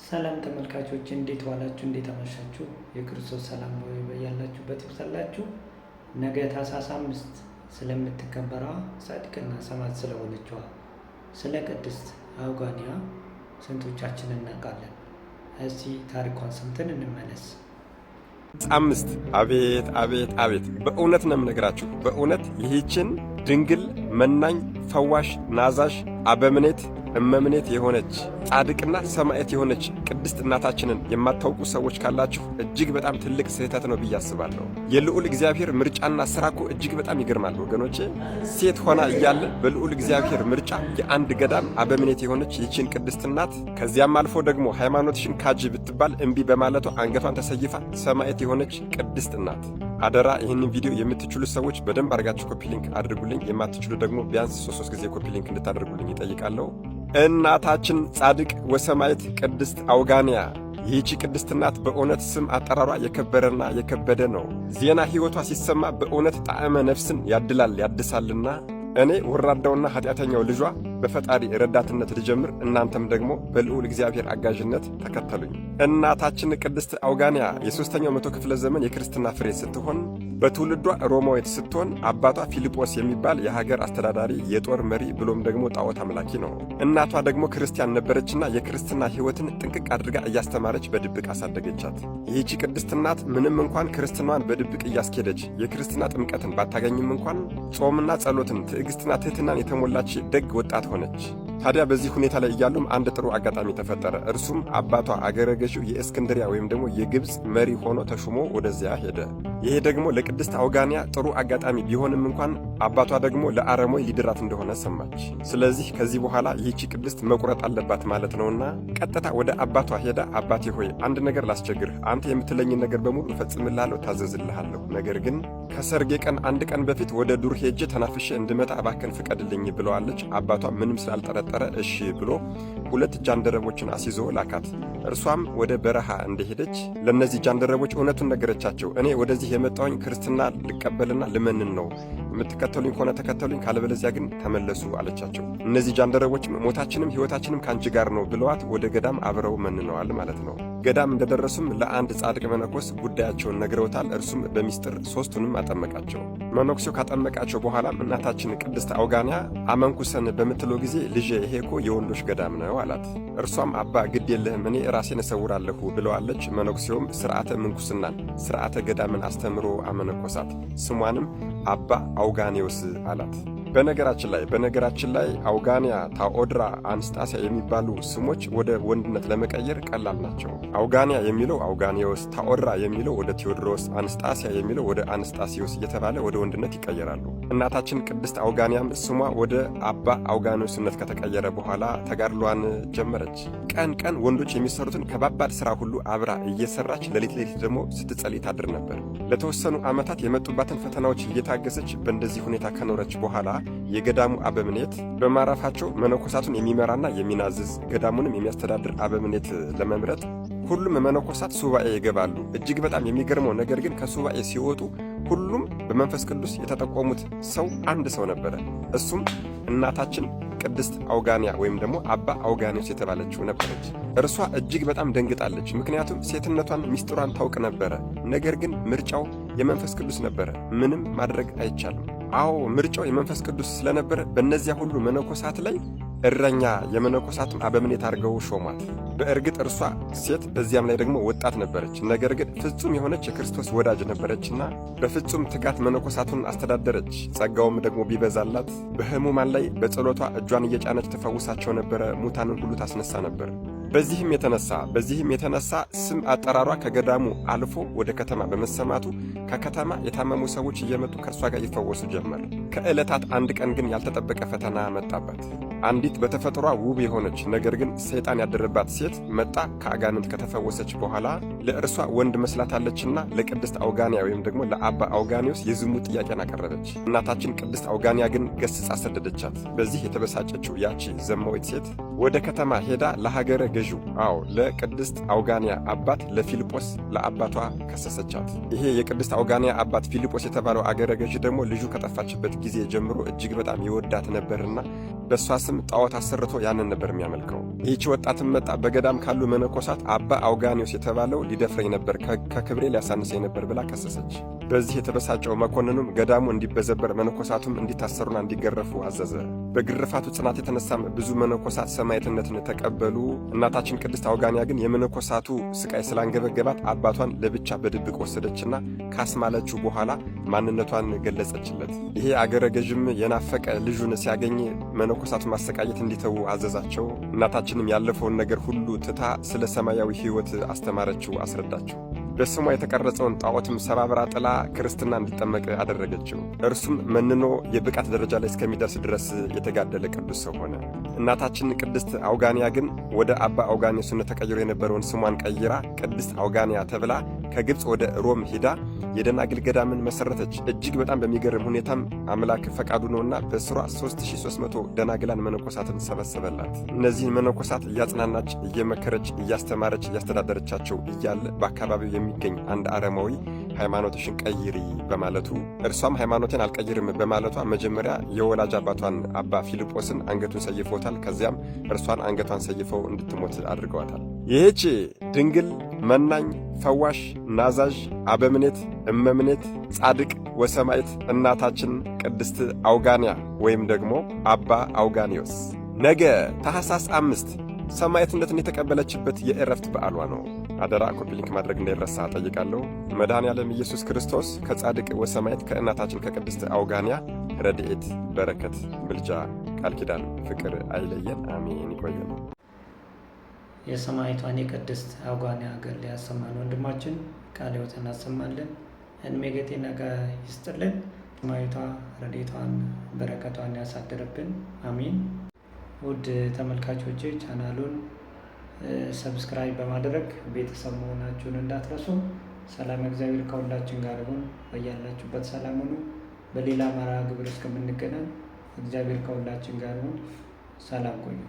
ሰላም ተመልካቾች እንዴት ዋላችሁ? እንዴት አመሻችሁ? የክርስቶስ ሰላም በያላችሁበት ይብዛላችሁ። ነገ ታኅሳስ 5 ስለምትከበረዋ ጻድቅና ሰማዕት ስለሆነችዋ ስለ ቅድስት አውጋንያ ስንቶቻችን እናውቃለን? እስቲ ታሪኳን ሰምተን እንመለስ። 5 አቤት አቤት አቤት! በእውነት ነው የምነግራችሁ። በእውነት ይህችን ድንግል መናኝ ፈዋሽ ናዛዥ አበምኔት እመምኔት የሆነች ጻድቅና ሰማዕት የሆነች ቅድስት እናታችንን የማታውቁ ሰዎች ካላችሁ እጅግ በጣም ትልቅ ስህተት ነው ብዬ አስባለሁ። የልዑል እግዚአብሔር ምርጫና ስራ እኮ እጅግ በጣም ይገርማል ወገኖቼ። ሴት ሆና እያለ በልዑል እግዚአብሔር ምርጫ የአንድ ገዳም አበምኔት የሆነች ይህችን ቅድስት እናት ከዚያም አልፎ ደግሞ ሃይማኖትሽን ካጅ ብትባል እምቢ በማለቷ አንገቷን ተሰይፋ ሰማዕት የሆነች ቅድስት እናት። አደራ ይህንን ቪዲዮ የምትችሉ ሰዎች በደንብ አድርጋችሁ ኮፒ ሊንክ አድርጉልኝ። የማትችሉ ደግሞ ቢያንስ 3 ጊዜ ኮፒ ሊንክ እንድታደርጉልኝ ይጠይቃለሁ። እናታችን ጻድቅ ወሰማዕት ቅድስት አውጋንያ። ይህቺ ቅድስት እናት በእውነት ስም አጠራሯ የከበረና የከበደ ነው። ዜና ሕይወቷ ሲሰማ በእውነት ጣዕመ ነፍስን ያድላል ያድሳልና እኔ ወራዳውና ኃጢአተኛው ልጇ በፈጣሪ ረዳትነት ልጀምር፣ እናንተም ደግሞ በልዑል እግዚአብሔር አጋዥነት ተከተሉኝ። እናታችን ቅድስት አውጋንያ የ3ኛው መቶ ክፍለ ዘመን የክርስትና ፍሬ ስትሆን በትውልዷ ሮማዊት ስትሆን አባቷ ፊልጶስ የሚባል የሀገር አስተዳዳሪ የጦር መሪ ብሎም ደግሞ ጣዖት አምላኪ ነው። እናቷ ደግሞ ክርስቲያን ነበረችና የክርስትና ሕይወትን ጥንቅቅ አድርጋ እያስተማረች በድብቅ አሳደገቻት። ይህቺ ቅድስት እናት ምንም እንኳን ክርስትናዋን በድብቅ እያስኬደች የክርስትና ጥምቀትን ባታገኝም እንኳን ጾምና ጸሎትን ትዕግስትና ትሕትናን የተሞላች ደግ ወጣት ሆነች። ታዲያ በዚህ ሁኔታ ላይ እያሉም አንድ ጥሩ አጋጣሚ ተፈጠረ። እርሱም አባቷ አገረ ገዢው የእስክንድሪያ ወይም ደግሞ የግብፅ መሪ ሆኖ ተሹሞ ወደዚያ ሄደ። ይሄ ደግሞ ለቅድስት አውጋንያ ጥሩ አጋጣሚ ቢሆንም እንኳን አባቷ ደግሞ ለአረሞይ ሊድራት እንደሆነ ሰማች። ስለዚህ ከዚህ በኋላ ይህቺ ቅድስት መቁረጥ አለባት ማለት ነውና ቀጥታ ወደ አባቷ ሄዳ አባቴ ሆይ አንድ ነገር ላስቸግርህ፣ አንተ የምትለኝን ነገር በሙሉ እፈጽምልሃለሁ፣ ታዘዝልሃለሁ። ነገር ግን ከሰርጌ ቀን አንድ ቀን በፊት ወደ ዱር ሄጄ ተናፍሼ እንድመጣ እባክህን ፍቀድልኝ ብለዋለች። አባቷ ምንም ስላልጠረጠረ እሺ ብሎ 2 ጃንደረቦችን አስይዞ ላካት። እርሷም ወደ በረሃ እንደሄደች ለነዚህ ጃንደረቦች እውነቱን ነገረቻቸው። እኔ ወደዚህ የመጣሁኝ ክርስትና ልቀበልና ልመንን ነው። የምትከተሉኝ ከሆነ ተከተሉኝ፣ ካለበለዚያ ግን ተመለሱ አለቻቸው። እነዚህ ጃንደረቦችም ሞታችንም ሕይወታችንም ካንቺ ጋር ነው ብለዋት ወደ ገዳም አብረው መንነዋል ማለት ነው። ገዳም እንደደረሱም ለአንድ ጻድቅ መነኮስ ጉዳያቸውን ነግረውታል። እርሱም በሚስጥር 3ቱንም አጠመቃቸው። መነኩሴው ካጠመቃቸው በኋላም እናታችን ቅድስት አውጋንያ አመንኩሰን በምትለው ጊዜ ልጄ ይሄ እኮ የወንዶች ገዳም ነው አላት። እርሷም አባ ግድ የለህም እኔ ራሴን እሰውራለሁ ብለዋለች። መነኩሴውም ሥርዓተ ምንኩስናን ሥርዓተ ገዳምን አስተምሮ አመነኮሳት። ስሟንም አባ አውጋኔዎስ አላት። በነገራችን ላይ አውጋንያ፣ ታኦድራ፣ አንስጣስያ የሚባሉ ስሞች ወደ ወንድነት ለመቀየር ቀላል ናቸው። አውጋንያ የሚለው አውጋኔዎስ፣ ታኦድራ የሚለው ወደ ቴዎድሮስ፣ አንስጣስያ የሚለው ወደ አንስጣሲዮስ እየተባለ ወደ ወንድነት ይቀየራሉ። እናታችን ቅድስት አውጋንያም ስሟ ወደ አባ አውጋኔዎስነት ከተቀየረ በኋላ ተጋድሏን ጀመረች። ቀን ቀን ወንዶች የሚሰሩትን ከባባድ ሥራ ሁሉ አብራ እየሰራች ሌሊት ደግሞ ስትጸልይ ታድር ነበር። ለተወሰኑ ዓመታት የመጡባትን ፈተናዎች እየታገሰች በእንደዚህ ሁኔታ ከኖረች በኋላ የገዳሙ አበምኔት በማረፋቸው መነኮሳቱን የሚመራና የሚናዝዝ ገዳሙንም የሚያስተዳድር አበምኔት ለመምረጥ ሁሉም መነኮሳት ሱባኤ ይገባሉ። እጅግ በጣም የሚገርመው ነገር ግን ከሱባኤ ሲወጡ ሁሉም በመንፈስ ቅዱስ የተጠቆሙት ሰው አንድ ሰው ነበረ። እሱም እናታችን ቅድስት አውጋንያ ወይም ደግሞ አባ አውጋኔዎስ የተባለችው ነበረች። እርሷ እጅግ በጣም ደንግጣለች። ምክንያቱም ሴትነቷን ሚስጥሯን ታውቅ ነበረ። ነገር ግን ምርጫው የመንፈስ ቅዱስ ነበረ። ምንም ማድረግ አይቻልም። አዎ ምርጫው የመንፈስ ቅዱስ ስለነበረ በእነዚያ ሁሉ መነኮሳት ላይ እረኛ የመነኮሳትም አበምኔት አድርገው ሾሟት። በእርግጥ እርሷ ሴት በዚያም ላይ ደግሞ ወጣት ነበረች። ነገር ግን ፍጹም የሆነች የክርስቶስ ወዳጅ ነበረችና በፍጹም ትጋት መነኮሳቱን አስተዳደረች። ጸጋውም ደግሞ ቢበዛላት በሕሙማን ላይ በጸሎቷ እጇን እየጫነች ትፈውሳቸው ነበረ። ሙታንን ሁሉ ታስነሳ ነበር። በዚህም የተነሳ ስም አጠራሯ ከገዳሙ አልፎ ወደ ከተማ በመሰማቱ ከከተማ የታመሙ ሰዎች እየመጡ ከእርሷ ጋር ይፈወሱ ጀመር። ከዕለታት አንድ ቀን ግን ያልተጠበቀ ፈተና መጣባት። አንዲት በተፈጥሯ ውብ የሆነች ነገር ግን ሰይጣን ያደረባት ሴት መጣ ከአጋንንት ከተፈወሰች በኋላ ለእርሷ ወንድ መስላታለችና ለቅድስት አውጋንያ ወይም ደግሞ ለአባ አውጋኔዎስ የዝሙት ጥያቄን አቀረበች። እናታችን ቅድስት አውጋንያ ግን ገስጻ ሰደደቻት። በዚህ የተበሳጨችው ያቺ ዘማዊት ሴት ወደ ከተማ ሄዳ ለሀገረ ገዢው ለቅድስት አውጋንያ አባት ለፊልጶስ ለአባቷ ከሰሰቻት። ይሄ የቅድስት አውጋንያ አባት ፊልጶስ የተባለው አገረ ገዢ ደግሞ ልጁ ከጠፋችበት ጊዜ ጀምሮ እጅግ በጣም ይወዳት ነበርና በእሷ ስም ጣዖት አሰርቶ ያንን ነበር የሚያመልከው። ይህች ወጣትም መጣ በገዳም ካሉ መነኮሳት አባ አውጋኒዮስ የተባለው ሊደፍረኝ ነበር፣ ከክብሬ ሊያሳንሰኝ ነበር ብላ ከሰሰች። በዚህ የተበሳጨው መኮንኑም ገዳሙ እንዲበዘበር መነኮሳቱም እንዲታሰሩና እንዲገረፉ አዘዘ። በግርፋቱ ጽናት የተነሳም ብዙ መነኮሳት ሰማዕትነትን ተቀበሉ። እናታችን ቅድስት አውጋንያ ግን የመነኮሳቱ ስቃይ ስላንገበገባት አባቷን ለብቻ በድብቅ ወሰደችና ካስማለችው በኋላ ማንነቷን ገለጸችለት። ይሄ አገረ ገዥም የናፈቀ ልጁን ሲያገኝ መነኮሳቱ ማሰቃየት እንዲተዉ አዘዛቸው። እናታችንም ያለፈውን ነገር ሁሉ ትታ ስለ ሰማያዊ ሕይወት አስተማረችው፣ አስረዳችው። በስሟ የተቀረጸውን ጣዖትም ሰባብራ ጥላ ክርስትና እንዲጠመቅ አደረገችው። እርሱም መንኖ የብቃት ደረጃ ላይ እስከሚደርስ ድረስ የተጋደለ ቅዱስ ሰው ሆነ። እናታችን ቅድስት አውጋንያ ግን ወደ አባ አውጋኒዮስነት ተቀይሮ የነበረውን ስሟን ቀይራ ቅድስት አውጋንያ ተብላ ከግብፅ ወደ ሮም ሂዳ የደናግል ገዳምን መሰረተች። እጅግ በጣም በሚገርም ሁኔታም አምላክ ፈቃዱ ነውና በስሯ 3300 ደናግላን መነኮሳትን ሰበሰበላት። እነዚህን መነኮሳት እያጽናናች፣ እየመከረች፣ እያስተማረች፣ እያስተዳደረቻቸው እያለ በአካባቢው የሚገኝ አንድ አረማዊ ሃይማኖትሽን ቀይሪ በማለቱ እርሷም ሃይማኖቴን አልቀይርም በማለቷ መጀመሪያ የወላጅ አባቷን አባ ፊልጶስን አንገቱን ሰይፎታል። ከዚያም እርሷን አንገቷን ሰይፈው እንድትሞት አድርገዋታል። ይህች ድንግል መናኝ፣ ፈዋሽ፣ ናዛዥ፣ አበምኔት፣ እመምኔት፣ ጻድቅ ወሰማዕት እናታችን ቅድስት አውጋንያ ወይም ደግሞ አባ አውጋኒዮስ ነገ ታኅሳስ 5 ሰማዕትነትን የተቀበለችበት የዕረፍት በዓሏ ነው። አደራ ኮፒ ሊንክ ማድረግ እንዳይረሳ ጠይቃለሁ። መድኃኔዓለም ኢየሱስ ክርስቶስ ከጻድቅ ወሰማዕት ከእናታችን ከቅድስት አውጋንያ ረድኤት፣ በረከት፣ ምልጃ፣ ቃል ኪዳን፣ ፍቅር አይለየን። አሜን። ይቆየን። የሰማዕቷን የቅድስት አውጋንያ ገድል ያሰማን ወንድማችን ቃለ ሕይወትን ያሰማልን፣ ዕድሜ ጤና ይስጥልን። ሰማዕቷ ረድኤቷን በረከቷን ያሳድርብን። አሜን። ውድ ተመልካቾቼ ቻናሉን ሰብስክራይብ በማድረግ ቤተሰብ መሆናችሁን እንዳትረሱ። ሰላም እግዚአብሔር ከሁላችን ጋር ይሁን። በያላችሁበት ሰላም ሁኑ። በሌላ መርሃ ግብር እስከምንገናኝ እግዚአብሔር ከሁላችን ጋር ይሁን። ሰላም ቆዩ።